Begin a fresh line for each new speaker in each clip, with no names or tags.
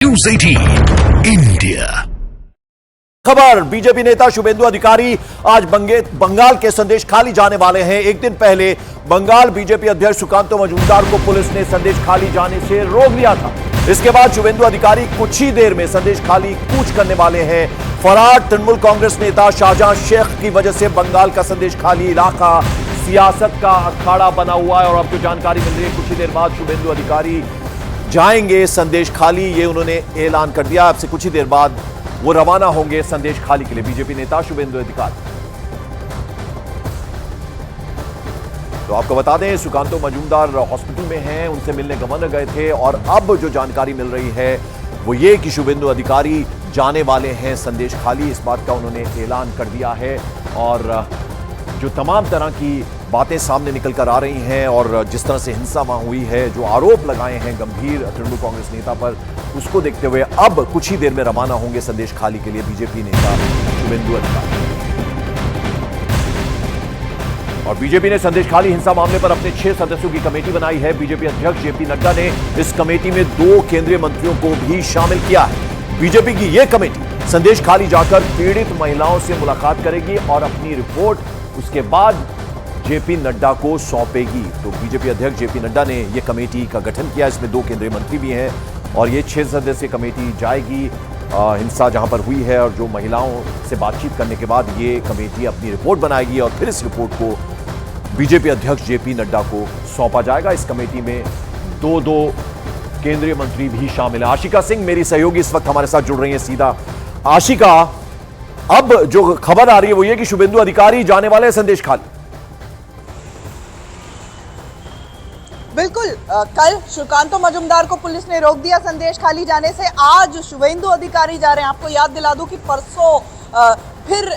News 18 India.
खबर, BJP नेता शुभेंदु अधिकारी आज बंगाल के संदेश खाली जाने वाले हैं। एक दिन पहले बंगाल बीजेपी अध्यक्ष सुकांतो मजूमदार को पुलिस ने संदेश खाली जाने से रोक दिया था। इसके बाद शुभेंदु अधिकारी कुछ ही देर में संदेश खाली कूच करने वाले हैं। फरार तृणमूल कांग्रेस नेता शाहजहां शेख की वजह से बंगाल का संदेश खाली इलाका सियासत का अखाड़ा बना हुआ है और अब जो जानकारी मिल रही है, कुछ ही देर बाद शुभेंदु अधिकारी जाएंगे संदेश खाली, ये उन्होंने ऐलान कर दिया। अब से कुछ ही देर बाद वो रवाना होंगे संदेश खाली के लिए, बीजेपी नेता शुभेंदु अधिकारी। तो आपको बता दें, सुकांतो मजूमदार हॉस्पिटल में हैं, उनसे मिलने गवर्नर गए थे और अब जो जानकारी मिल रही है वो ये कि शुभेंदु अधिकारी जाने वाले हैं संदेश खाली। इस बात का उन्होंने ऐलान कर दिया है और जो तमाम तरह की बातें सामने निकल कर आ रही हैं और जिस तरह से हिंसा वहां हुई है, जो आरोप लगाए हैं गंभीर तृणमूल कांग्रेस नेता पर, उसको देखते हुए अब कुछ ही देर में रवाना होंगे संदेश खाली के लिए बीजेपी नेता शुभेंदु अधिकारी। और बीजेपी ने संदेश खाली हिंसा मामले पर अपने 6 सदस्यों की कमेटी बनाई है। बीजेपी अध्यक्ष जेपी नड्डा ने इस कमेटी में 2 केंद्रीय मंत्रियों को भी शामिल किया है। बीजेपी की यह कमेटी संदेश खाली जाकर पीड़ित महिलाओं से मुलाकात करेगी और अपनी रिपोर्ट उसके बाद जेपी नड्डा को सौंपेगी। तो बीजेपी अध्यक्ष जेपी नड्डा ने यह कमेटी का गठन किया, इसमें 2 केंद्रीय मंत्री भी हैं और ये 6 सदस्यीय कमेटी जाएगी हिंसा जहां पर हुई है और जो महिलाओं से बातचीत करने के बाद ये कमेटी अपनी रिपोर्ट बनाएगी और फिर इस रिपोर्ट को बीजेपी अध्यक्ष जेपी नड्डा को सौंपा जाएगा। इस कमेटी में 2 केंद्रीय मंत्री भी शामिल हैं। आशिका सिंह मेरी सहयोगी इस वक्त हमारे साथ जुड़ रही हैं सीधा। आशिका, अब जो खबर आ रही है वो ये कि शुभेंदु अधिकारी जाने वाले हैं संदेश खाली।
बिल्कुल, कल सुकांतो मजूमदार को पुलिस ने रोक दिया संदेश खाली जाने से। आज शुभेंदु अधिकारी जा रहे हैं। आपको याद दिला दूं कि परसों फिर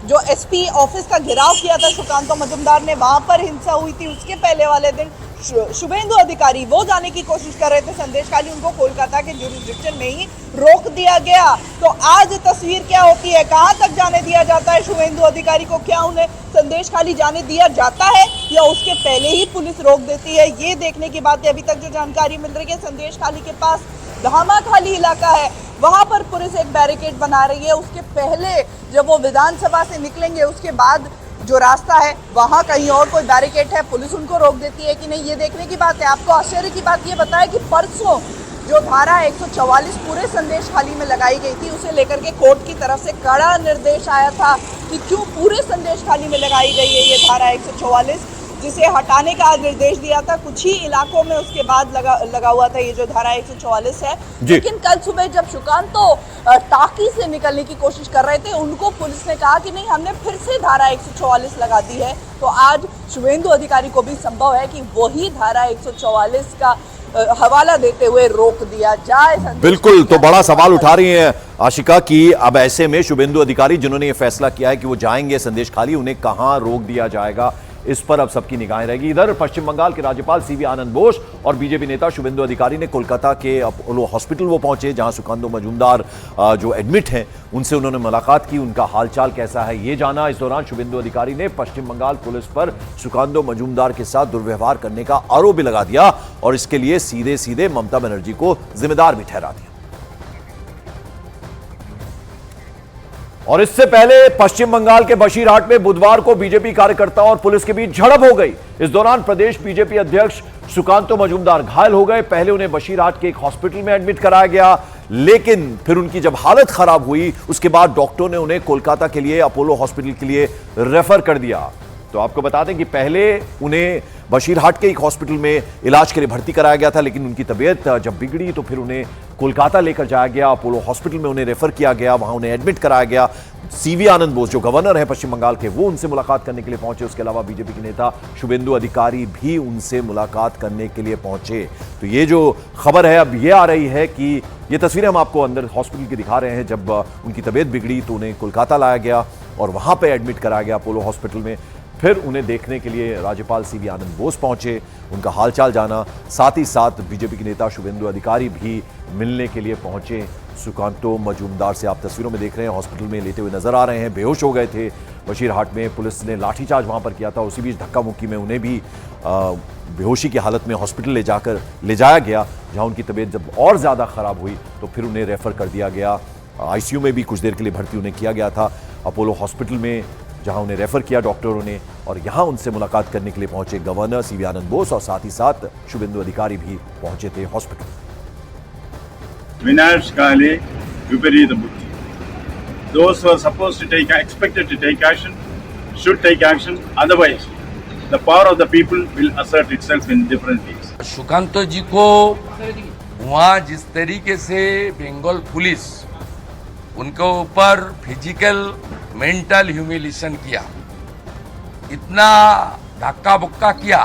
जो एसपी ऑफिस का घेराव किया था सुकांतो मजूमदार ने, वहां पर हिंसा हुई थी। उसके पहले वाले दिन शुभेंदु अधिकारी वो जाने की कोशिश कर रहे थे संदेश खाली, उनको कोलकाता के जुरिसडिक्शन में ही रोक दिया गया। तो आज तस्वीर क्या होती है, कहां तक जाने दिया जाता है शुभेंदु अधिकारी को? क्या उन्हें संदेश खाली जाने दिया जाता है या उसके पहले ही पुलिस रोक देती है, ये देखने की बात है। अभी तक जो जानकारी मिल रही है, संदेश खाली के पास धामा खाली इलाका है, वहां पर पुलिस एक बैरिकेड बना रही है। उसके पहले जब वो विधानसभा से निकलेंगे उसके बाद जो रास्ता है वहां कहीं और कोई बैरिकेड है, पुलिस उनको रोक देती है कि नहीं, ये देखने की बात है। आपको आश्चर्य की बात ये बताया कि परसों जो धारा 144 पूरे संदेश खाली में लगाई गई थी, उसे लेकर के कोर्ट की तरफ से कड़ा निर्देश आया था कि क्यों पूरे संदेश खाली में लगाई गई है ये धारा 144, जिसे हटाने का निर्देश दिया था कुछ ही इलाकों में। उसके बाद लगा हुआ था ये जो धारा 144 है। लेकिन कल सुबह जब सुकांतो टाकी से निकलने की कोशिश कर रहे थे, उनको पुलिस ने कहा कि नहीं, हमने फिर से धारा 144 लगा दी है। तो आज शुभेंदु अधिकारी को भी संभव है कि वही धारा 144 का हवाला देते हुए रोक दिया जाए।
बिल्कुल, तो बड़ा सवाल उठा रही हैं आशिका कि अब ऐसे में शुभेंदु अधिकारी जिन्होंने ये फैसला किया है कि वो जाएंगे संदेश खाली, उन्हें कहां रोक दिया जाएगा, इस पर अब सबकी निगाहें रहेगी। इधर पश्चिम बंगाल के राज्यपाल सीवी आनंद बोस और बीजेपी नेता शुभेंदु अधिकारी ने कोलकाता के अपोलो हॉस्पिटल वो पहुंचे जहां सुकांतो मजूमदार जो एडमिट हैं, उनसे उन्होंने मुलाकात की, उनका हालचाल कैसा है ये जाना। इस दौरान शुभेंदु अधिकारी ने पश्चिम बंगाल पुलिस पर सुकांतो मजूमदार के साथ दुर्व्यवहार करने का आरोप भी लगा दिया और इसके लिए सीधे सीधे ममता बनर्जी को जिम्मेदार भी ठहरा दिया। और इससे पहले पश्चिम बंगाल के बशीरहाट में बुधवार को बीजेपी कार्यकर्ताओं और पुलिस के बीच झड़प हो गई। इस दौरान प्रदेश बीजेपी अध्यक्ष सुकांतो मजूमदार घायल हो गए। पहले उन्हें बशीरहाट के एक हॉस्पिटल में एडमिट कराया गया, लेकिन फिर उनकी जब हालत खराब हुई उसके बाद डॉक्टरों ने उन्हें कोलकाता के लिए अपोलो हॉस्पिटल के लिए रेफर कर दिया। तो आपको बता दें कि पहले उन्हें बशीरहाट के एक हॉस्पिटल में इलाज के लिए भर्ती कराया गया था, लेकिन उनकी तबीयत जब बिगड़ी तो फिर उन्हें कोलकाता लेकर जाया गया, अपोलो हॉस्पिटल में उन्हें रेफर किया गया, वहां उन्हें एडमिट कराया गया। सीवी आनंद बोस जो गवर्नर है पश्चिम बंगाल के, वो उनसे मुलाकात करने के लिए पहुंचे। उसके अलावा बीजेपी के नेता शुभेंदु अधिकारी भी उनसे मुलाकात करने के लिए पहुंचे। तो ये जो खबर है अब ये आ रही है कि ये तस्वीरें हम आपको अंदर हॉस्पिटल की दिखा रहे हैं, जब उनकी तबीयत बिगड़ी तो उन्हें कोलकाता लाया गया और वहां पर एडमिट कराया गया अपोलो हॉस्पिटल में। फिर उन्हें देखने के लिए राज्यपाल सीवी आनंद बोस पहुंचे, उनका हालचाल जाना, साथ ही साथ बीजेपी के नेता शुभेंदु अधिकारी भी मिलने के लिए पहुंचे सुकांतो मजूमदार से। आप तस्वीरों में देख रहे हैं, हॉस्पिटल में लेटे हुए नजर आ रहे हैं, बेहोश हो गए थे। बशीरहाट में पुलिस ने लाठीचार्ज वहां पर किया था, उसी बीच धक्का मुक्की में उन्हें भी बेहोशी की हालत में हॉस्पिटल ले जाया गया, जहां उनकी तबीयत जब और ज्यादा खराब हुई तो फिर उन्हें रेफर कर दिया गया। आईसीयू में भी कुछ देर के लिए भर्ती उन्हें किया गया था अपोलो हॉस्पिटल में, जहां उन्हें रेफर किया डॉक्टरों ने। और यहां उनसे मुलाकात करने के लिए पहुंचे गवर्नर सीवी आनंद बोस और साथ ही साथ शुभेंदु अधिकारी भी पहुंचे थे हॉस्पिटल।
विनाशकाले विपरीत बुद्धि। Those who are supposed to take, expected to take action, should take action. Otherwise, the power of the people will assert itself in different ways.
Sukanta जी को वहाँ जिस तरीके से बंगाल पुलिस उनके ऊपर फिजिकल मेंटल ह्यूमिलेशन किया, इतना धक्का बुक्का किया,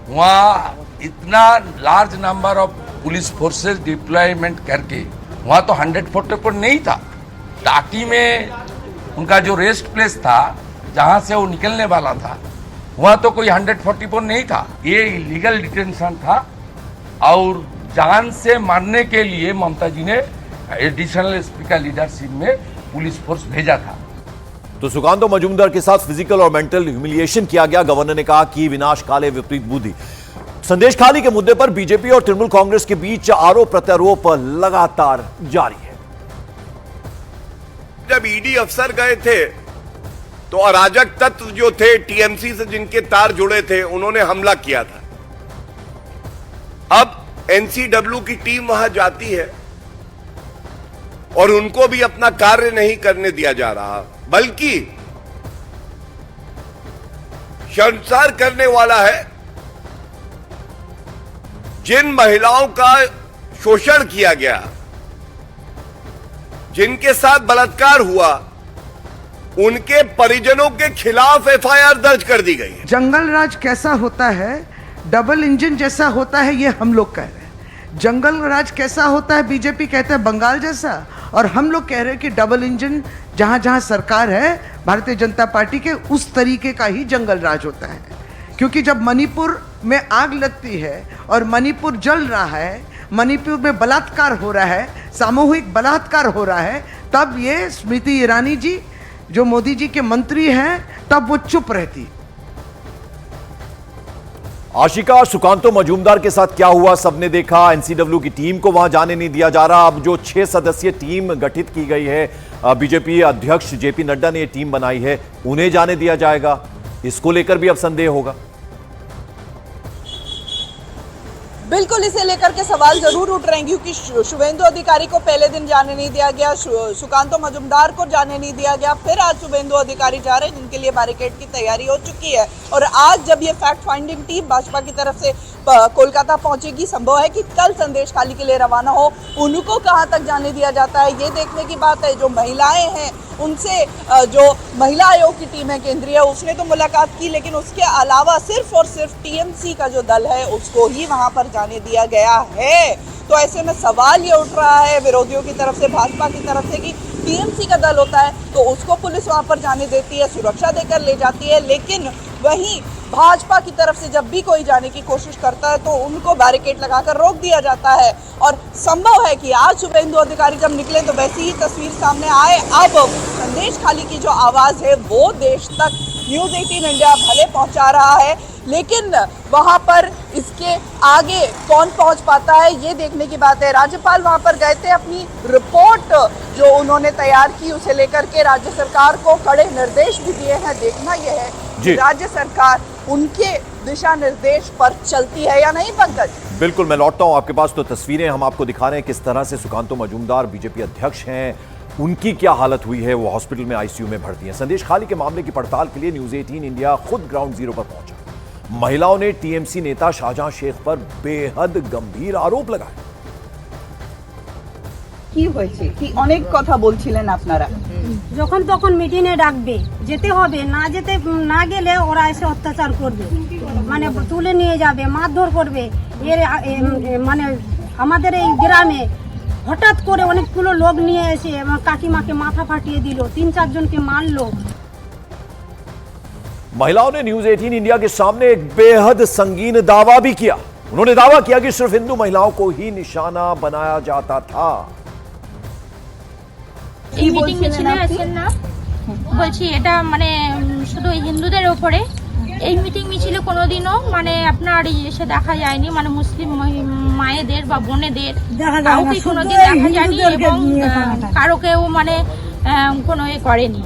वहाँ इतना large number of police forces deployment करके, वहाँ तो 144 नहीं था। टाकी में उनका जो रेस्ट प्लेस था जहाँ से वो निकलने वाला था, वहाँ तो कोई 144 नहीं था। ये इलीगल डिटेंशन था और जान से मारने के लिए ममता जी ने एडिशनल एसपी का लीडरशिप में पुलिस फोर्स भेजा था।
तो सुकांतो मजूमदार के साथ फिजिकल और मेंटल ह्यूमिलिएशन किया गया। गवर्नर ने कहा कि विनाश काले विपरीत बुद्धि। संदेश खाली के मुद्दे पर बीजेपी और तृणमूल कांग्रेस के बीच आरोप प्रत्यारोप लगातार जारी है।
जब ईडी अफसर गए थे तो अराजक तत्व जो थे टीएमसी से जिनके तार जुड़े थे, उन्होंने हमला किया था। अब एनसीडब्ल्यू की टीम वहां जाती है और उनको भी अपना कार्य नहीं करने दिया जा रहा, बल्कि शर्मसार करने वाला है जिन महिलाओं का शोषण किया गया, जिनके साथ बलात्कार हुआ, उनके परिजनों के खिलाफ एफआईआर दर्ज कर दी गई है।
जंगल राज कैसा होता है, डबल इंजन जैसा होता है, ये हम लोग कह रहे हैं। जंगल राज कैसा होता है, बीजेपी कहते हैं बंगाल जैसा, और हम लोग कह रहे हैं कि डबल इंजन जहां जहां सरकार है भारतीय जनता पार्टी के, उस तरीके का ही जंगल राज होता है। क्योंकि जब मणिपुर में आग लगती है और मणिपुर जल रहा है, मणिपुर में बलात्कार हो रहा है, सामूहिक बलात्कार हो रहा है, तब ये स्मृति ईरानी जी जो मोदी जी के मंत्री हैं, तब वो चुप रहती।
आशिका, सुकांतो मजूमदार के साथ क्या हुआ सबने देखा। एनसीडब्ल्यू की टीम को वहां जाने नहीं दिया जा रहा। अब जो 6 सदस्यीय टीम गठित की गई है, बीजेपी अध्यक्ष जेपी नड्डा ने यह टीम बनाई है, उन्हें जाने दिया जाएगा। इसको लेकर भी अब संदेह होगा।
बिल्कुल, इसे लेकर के सवाल जरूर उठ रहे हैं, क्योंकि शुभेंदु अधिकारी को पहले दिन जाने नहीं दिया गया, सुकांतो मजूमदार को जाने नहीं दिया गया, फिर आज शुभेंदु अधिकारी जा रहे हैं जिनके लिए बैरिकेड की तैयारी हो चुकी है। और आज जब ये फैक्ट फाइंडिंग टीम भाजपा की तरफ से कोलकाता पहुंचेगी, संभव है कि कल संदेश खाली के लिए रवाना हो। उनको कहां तक जाने दिया जाता है, ये देखने की बात है। जो महिलाएं हैं उनसे, जो महिला आयोग की टीम है केंद्रीय, उसने तो मुलाकात की, लेकिन उसके अलावा सिर्फ और सिर्फ टीएमसी का जो दल है उसको ही वहां पर जाने दिया गया है। तो ऐसे में सवाल ये उठ रहा है विरोधियों की तरफ से, भाजपा की तरफ से, कि टीएमसी का दल होता है तो उसको पुलिस वहां पर जाने देती है, सुरक्षा देकर ले जाती है, लेकिन वहीं भाजपा की तरफ से जब भी कोई जाने की कोशिश करता है तो उनको बैरिकेड लगाकर रोक दिया जाता है। और संभव है कि आज शुभेंदु अधिकारी जब निकले तो वैसी ही तस्वीर सामने आए। अब संदेश खाली की जो आवाज है वो देश तक न्यूज़ 18 इंडिया भले पहुंचा रहा है, लेकिन वहां पर इसके आगे कौन पहुंच पाता है ये देखने की बात है। राज्यपाल वहां पर गए थे, अपनी रिपोर्ट जो उन्होंने तैयार की उसे लेकर के राज्य सरकार को कड़े निर्देश भी दिए हैं। देखना यह है कि राज्य सरकार उनके दिशा निर्देश पर चलती है या नहीं। पंकज,
बिल्कुल, मैं लौटता हूं आपके पास। तो तस्वीरें हम आपको दिखा रहे हैं किस तरह से सुकांतो मजूमदार बीजेपी अध्यक्ष हैं, उनकी क्या हालत हुई है, वो हॉस्पिटल में आईसीयू में भर्ती हैं। संदेश खाली के मामले की पड़ताल के लिए न्यूज़ 18 इंडिया खुद ग्राउंड जीरो पर पहुंचा। महिलाओं ने टीएमसी नेता शाहजहां शेख पर बेहद गंभीर आरोप लगाए।
কি হয়েছে, কি অনেক কথা বলছিলেন আপনারা,
যখন তখন মিটিংয়ে ডাকবে, যেতে হবে, না যেতে না গেলে ওরা এসে অত্যাচার করবে, মানে তুলে নিয়ে যাবে, মারধর করবে। এর মানে আমাদের এই গ্রামে হঠাৎ করে অনেকগুলো লোক নিয়ে এসে কাকিমাকে মাথা ফাটিয়ে দিল, 3-4 জনকে মারলো।
महिलाओं ने न्यूज़ 18 इंडिया के सामने एक बेहद संगीन दावा भी किया। उन्होंने दावा किया कि सिर्फ हिंदू महिलाओं को ही निशाना बनाया जाता था।
এই মিটিং এ ছিল আছেন না, বলছি এটা মানে শুধু হিন্দুদের উপরে এই মিটিং মিছিলে কোনোদিনও মানে আপনার এসে দেখা যায়নি, মানে মুসলিম মায়েদের বা বোনেদের কাউকে কোনোদিন দেখা যায়নি এবং কারো কেউ মানে কোনো এ করেনি।